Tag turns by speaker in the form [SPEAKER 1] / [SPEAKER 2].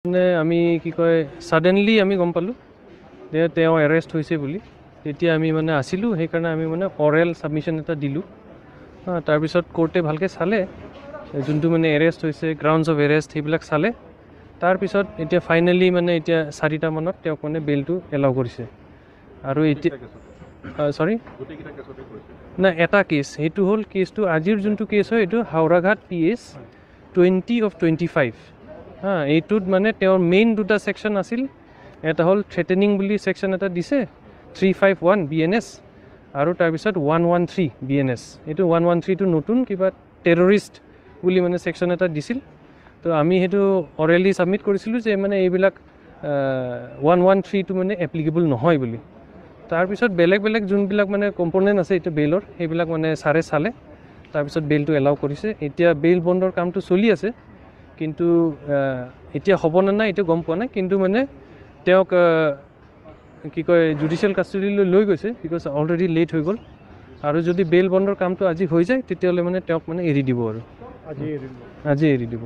[SPEAKER 1] মানে আমি কি কয় সাডেনলি আমি গম পালোঁ যে তেওঁ এৰেষ্ট হৈছে বুলি। তেতিয়া আমি মানে আছিলোঁ, সেইকাৰণে আমি মানে অৰেল ছাবমিশ্যন এটা দিলোঁ। তাৰপিছত কোৰ্টে ভালকৈ চালে যোনটো মানে এৰেষ্ট হৈছে, গ্ৰাউণ্ডছ অফ এৰেষ্ট সেইবিলাক চালে। তাৰপিছত এতিয়া ফাইনেলি মানে এতিয়া 4টা মানত তেওঁক মানে বেইলটো এলাউ কৰিছে। আৰু এতিয়া চৰি নাই, এটা কেছ, সেইটো হ'ল কেছটো আজিৰ যোনটো কেছ হয় এইটো হাওৰাঘাট PH 20/25। এইটোত মানে তেওঁৰ মেইন দুটা ছেকশ্যন আছিল। এটা হ'ল থ্ৰেটেনিং বুলি ছেকশ্যন এটা দিছে 351 BNS, আৰু তাৰপিছত 113 BNS। এইটো 113টো নতুন কিবা টেৰৰিষ্ট বুলি মানে ছেকশ্যন এটা দিছিল। তো আমি সেইটো অৰেলি ছাবমিট কৰিছিলোঁ যে মানে এইবিলাক 113টো মানে এপ্লিকেবল নহয় বুলি। তাৰপিছত বেলেগ বেলেগ যোনবিলাক মানে কম্পনেণ্ট আছে এইটো বেইলৰ, সেইবিলাক মানে ছাৰে চালে। তাৰপিছত বেইলটো এলাউ কৰিছে। এতিয়া বেইল বণ্ডৰ কামটো চলি আছে, কিন্তু এতিয়া হ'ব নে নাই এইটো গম পোৱা নাই। কিন্তু মানে তেওঁক কি কয় জুডিচিয়েল কাষ্টডিলৈ লৈ গৈছে, বিকজ অলৰেডি লেট হৈ গ'ল। আৰু যদি বেইল বণ্ডৰ কামটো আজি হৈ যায় তেতিয়াহ'লে মানে তেওঁক মানে এৰি দিব আৰু আজি এৰি দিব।